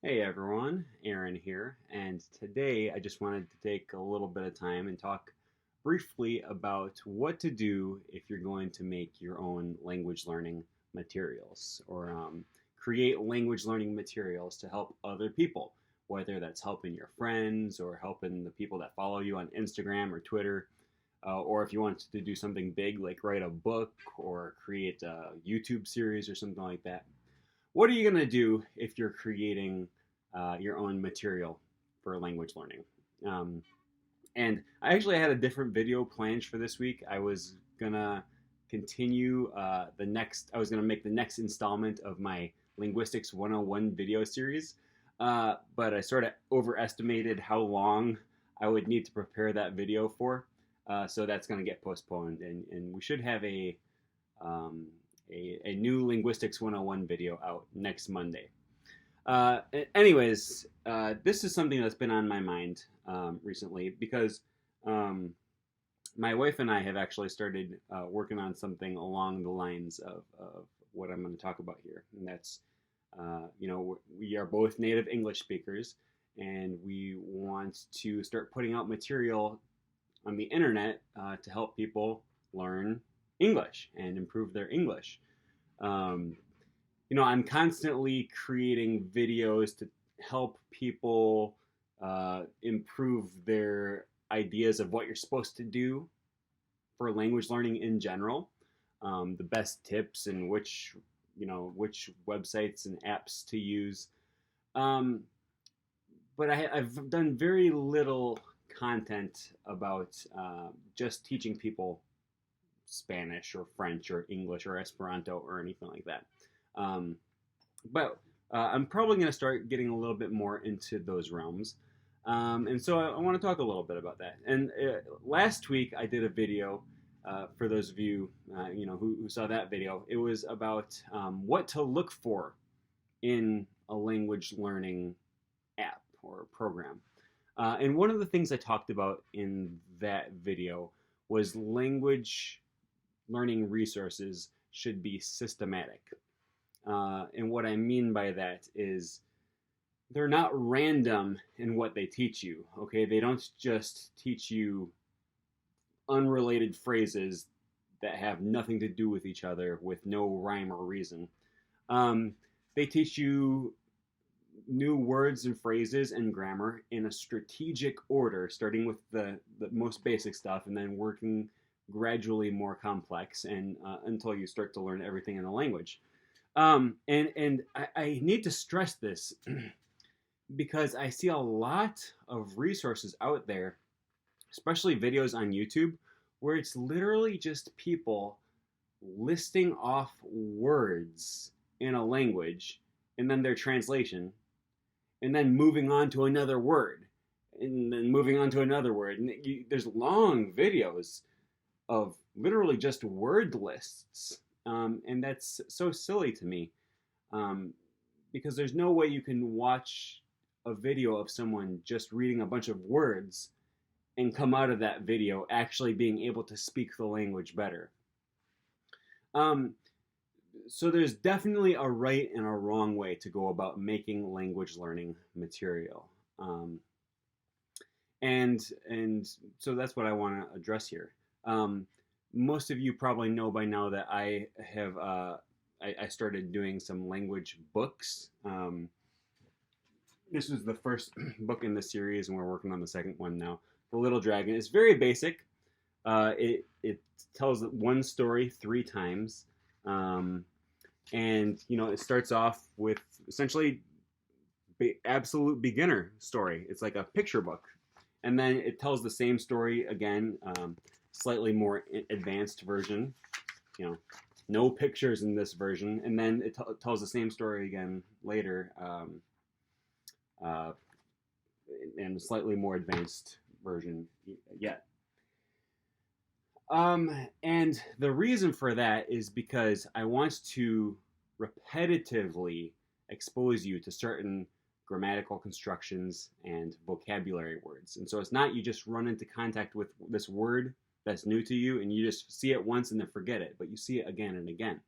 Hey everyone, Aaron here, and today I just wanted to take a little bit of time and talk briefly about what to do if you're going to make your own language learning materials or create language learning materials to help other people, whether that's helping your friends or helping the people that follow you on Instagram or Twitter, or if you want to do something big like write a book or create a YouTube series or something like that. What are you going to do if you're creating your own material for language learning? Um, and I actually had a different video planned for this week. I was going to continue I was going to make the next installment of my Linguistics 101 video series, but I sort of overestimated how long I would need to prepare that video for. So that's going to get postponed, and we should have um, a new Linguistics 101 video out next Monday. This is something that's been on my mind recently because um, my wife and I have actually started working on something along the lines of what I'm going to talk about here. And that's, we are both native English speakers and we want to start putting out material on the internet to help people learn English and improve their English. Um, I'm constantly creating videos to help people improve their ideas of what you're supposed to do for language learning in general, the best tips and which websites and apps to use. Um, but I've done very little content about just teaching people Spanish or French or English or Esperanto or anything like that. Um, but I'm probably going to start getting a little bit more into those realms. And so I want to talk a little bit about that. And last week I did a video for those of you, who saw that video. It was about what to look for in a language learning app or program. And one of the things I talked about in that video was language learning resources should be systematic. And what I mean by that is they're not random in what they teach you. Okay, they don't just teach you unrelated phrases that have nothing to do with each other with no rhyme or reason. They teach you new words and phrases and grammar in a strategic order, starting with the most basic stuff and then working gradually more complex and until you start to learn everything in the language. I need to stress this because I see a lot of resources out there, especially videos on YouTube, where it's literally just people listing off words in a language and then their translation, and then moving on to another word, and then moving on to another word. And there's long videos of literally just word lists. And that's so silly to me because there's no way you can watch a video of someone just reading a bunch of words and come out of that video actually being able to speak the language better. So there's definitely a right and a wrong way to go about making language learning material. And so that's what I want to address here. Most of you probably know by now that I have I started doing some language books. This was the first book in the series, and we're working on the second one now. The Little Dragon. It's very basic. It tells one story 3 times, and it starts off with essentially absolute beginner story. It's like a picture book, and then it tells the same story again. Slightly more advanced version, no pictures in this version, and then it tells the same story again later, in a slightly more advanced version yet. And the reason for that is because I want to repetitively expose you to certain grammatical constructions and vocabulary words. And so it's not you just run into contact with this word that's new to you and you just see it once and then forget it, but you see it again and again.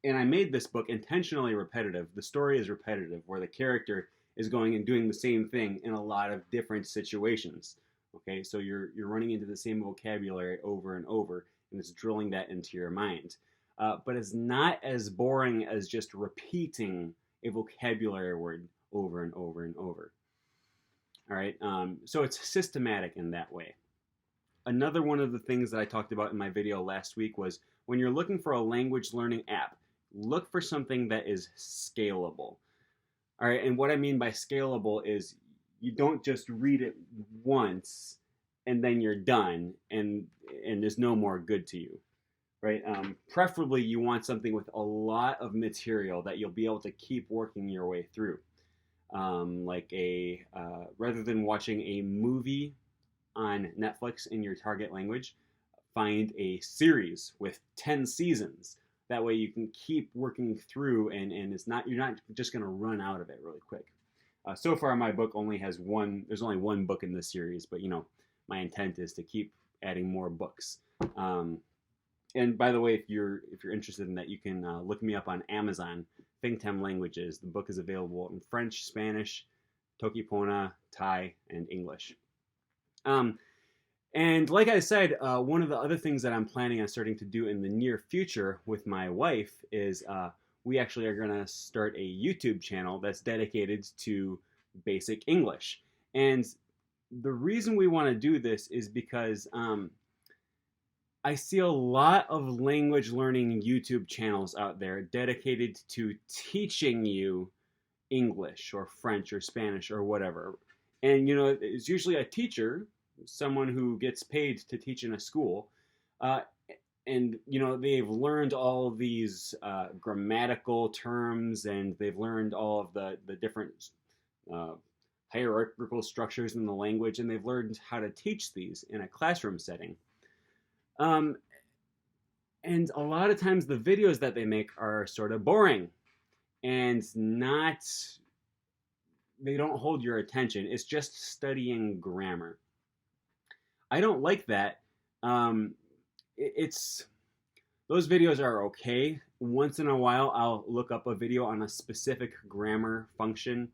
And I made this book intentionally repetitive. The story is repetitive, where the character is going and doing the same thing in a lot of different situations. Okay, so you're running into the same vocabulary over and over, and it's drilling that into your mind. But it's not as boring as just repeating a vocabulary word over and over and over. All right, so it's systematic in that way. Another one of the things that I talked about in my video last week was when you're looking for a language learning app, look for something that is scalable. All right, and what I mean by scalable is you don't just read it once and then you're done and there's no more good to you, right? Preferably, you want something with a lot of material that you'll be able to keep working your way through. Like rather than watching a movie on Netflix in your target language, find a series with 10 seasons. That way you can keep working through and you're not just going to run out of it really quick. So far my book only has there's only one book in this series, but my intent is to keep adding more books. And by the way, if you're interested in that, you can look me up on Amazon, Fingtem Languages. The book is available in French, Spanish, Tokipona, Thai, and English. And like I said, one of the other things that I'm planning on starting to do in the near future with my wife is we actually are going to start a YouTube channel that's dedicated to basic English. And the reason we want to do this is because I see a lot of language learning YouTube channels out there dedicated to teaching you English or French or Spanish or whatever. And, it's usually a teacher, someone who gets paid to teach in a school. And, they've learned all of these grammatical terms, and they've learned all of the different hierarchical structures in the language, and they've learned how to teach these in a classroom setting. And a lot of times the videos that they make are sort of boring and they don't hold your attention. It's just studying grammar. I don't like that. Those videos are okay. Once in a while, I'll look up a video on a specific grammar function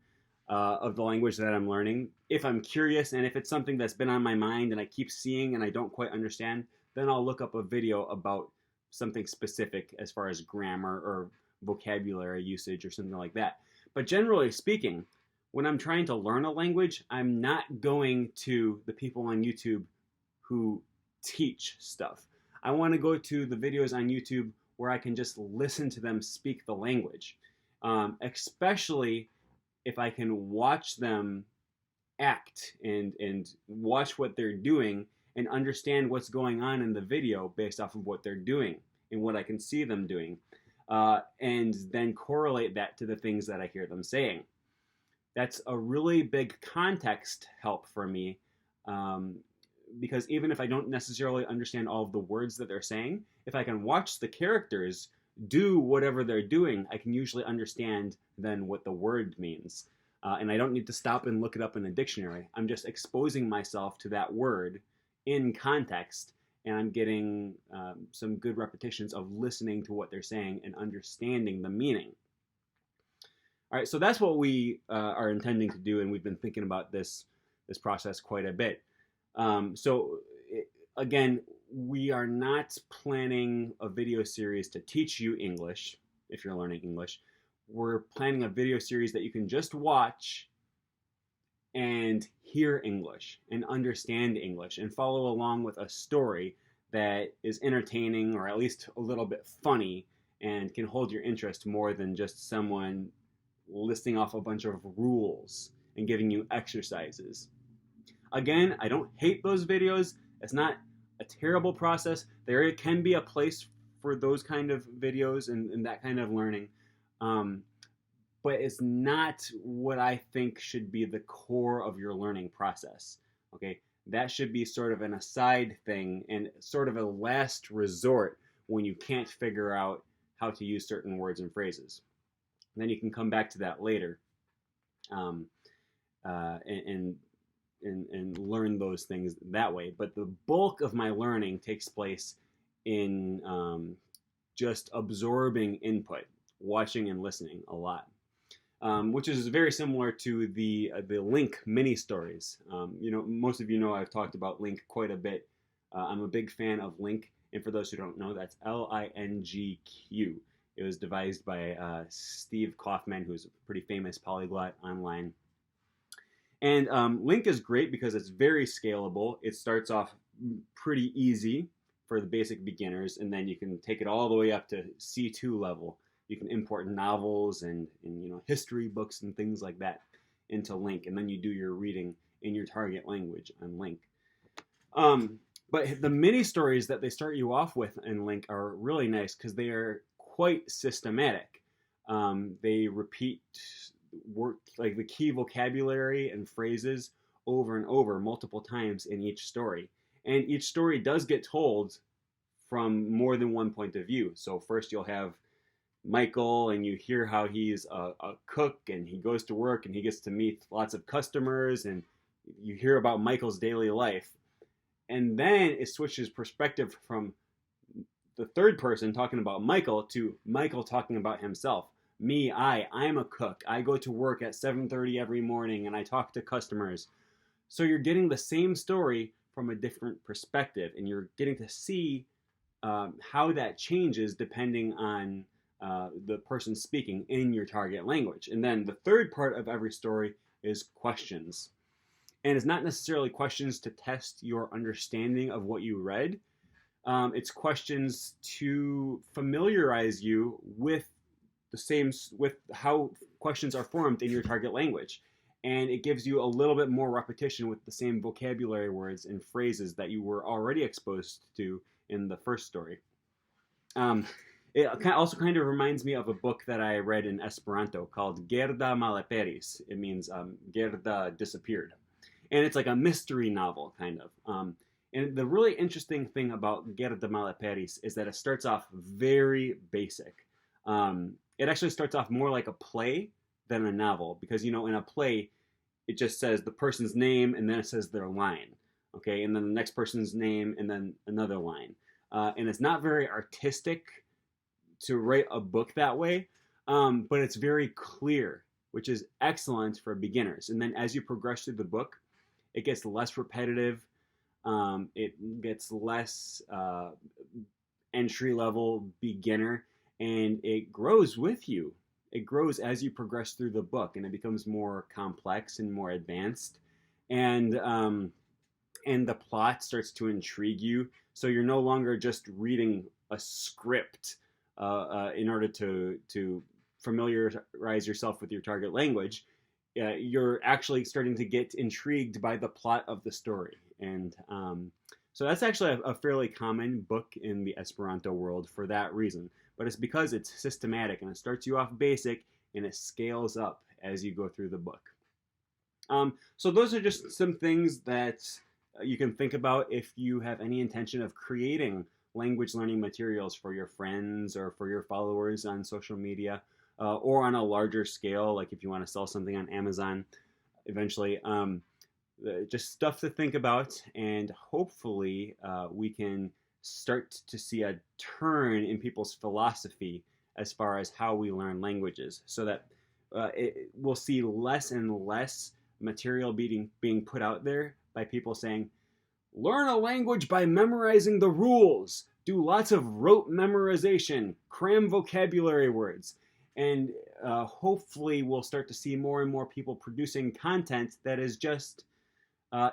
of the language that I'm learning. If I'm curious and if it's something that's been on my mind and I keep seeing and I don't quite understand, then I'll look up a video about something specific as far as grammar or vocabulary usage or something like that. But generally speaking, when I'm trying to learn a language, I'm not going to the people on YouTube who teach stuff. I want to go to the videos on YouTube where I can just listen to them speak the language, especially if I can watch them act and watch what they're doing and understand what's going on in the video based off of what they're doing and what I can see them doing, and then correlate that to the things that I hear them saying. That's a really big context help for me, because even if I don't necessarily understand all of the words that they're saying, if I can watch the characters do whatever they're doing, I can usually understand then what the word means. And I don't need to stop and look it up in a dictionary. I'm just exposing myself to that word in context, and I'm getting some good repetitions of listening to what they're saying and understanding the meaning. All right, so that's what we are intending to do, and we've been thinking about this process quite a bit. Again, we are not planning a video series to teach you English if you're learning English. We're planning a video series that you can just watch and hear English and understand English and follow along with a story that is entertaining or at least a little bit funny and can hold your interest more than just someone listing off a bunch of rules and giving you exercises. Again, I don't hate those videos. It's not a terrible process. There can be a place for those kind of videos and that kind of learning. But it's not what I think should be the core of your learning process. Okay, that should be sort of an aside thing and sort of a last resort when you can't figure out how to use certain words and phrases. And then you can come back to that later and learn those things that way. But the bulk of my learning takes place in just absorbing input, watching and listening a lot. Which is very similar to the Link mini stories. Most of you know I've talked about Link quite a bit. I'm a big fan of Link, and for those who don't know, that's Lingq. It was devised by Steve Kaufman, who's a pretty famous polyglot online. And Link is great because it's very scalable. It starts off pretty easy for the basic beginners, and then you can take it all the way up to C2 level. You can import novels and history books and things like that into Link, and then you do your reading in your target language on Link. But the mini stories that they start you off with in Link are really nice because they are quite systematic. They repeat like the key vocabulary and phrases over and over multiple times in each story. And each story does get told from more than one point of view. So first you'll have Michael, and you hear how he's a cook, and he goes to work, and he gets to meet lots of customers, and you hear about Michael's daily life. And then it switches perspective from the third person talking about Michael to Michael talking about himself. I'm a cook. I go to work at 7:30 every morning, and I talk to customers. So you're getting the same story from a different perspective, and you're getting to see how that changes depending on the person speaking in your target language. And then the third part of every story is questions. And it's not necessarily questions to test your understanding of what you read. It's questions to familiarize you with with how questions are formed in your target language. And it gives you a little bit more repetition with the same vocabulary words and phrases that you were already exposed to in the first story. It also kind of reminds me of a book that I read in Esperanto called Gerda Malaperis. It means Gerda disappeared. And it's like a mystery novel, kind of. And the really interesting thing about Gerda Malaperis is that it starts off very basic. It actually starts off more like a play than a novel, because, in a play, it just says the person's name, and then it says their line. Okay, and then the next person's name, and then another line. And it's not very artistic to write a book that way, but it's very clear, which is excellent for beginners. And then as you progress through the book, it gets less repetitive, it gets less entry-level beginner, and it grows with you. It grows as you progress through the book, and it becomes more complex and more advanced, and the plot starts to intrigue you. So you're no longer just reading a script in order to familiarize yourself with your target language. You're actually starting to get intrigued by the plot of the story. And so that's actually a fairly common book in the Esperanto world for that reason. But it's because it's systematic, and it starts you off basic, and it scales up as you go through the book. So those are just some things that you can think about if you have any intention of creating language learning materials for your friends or for your followers on social media, or on a larger scale, like if you want to sell something on Amazon eventually. Just stuff to think about, and hopefully we can start to see a turn in people's philosophy as far as how we learn languages, so that we'll see less and less material being put out there by people saying, learn a language by memorizing the rules, do lots of rote memorization, cram vocabulary words. And hopefully we'll start to see more and more people producing content that is just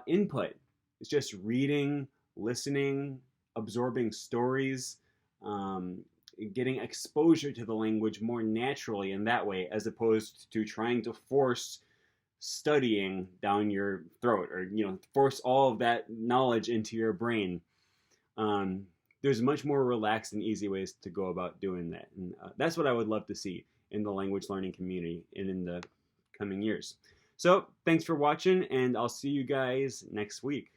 input. It's just reading, listening, absorbing stories, getting exposure to the language more naturally in that way, as opposed to trying to force studying down your throat, or force all of that knowledge into your brain. There's much more relaxed and easy ways to go about doing that, and that's what I would love to see in the language learning community and in the coming years. So thanks for watching, and I'll see you guys next week.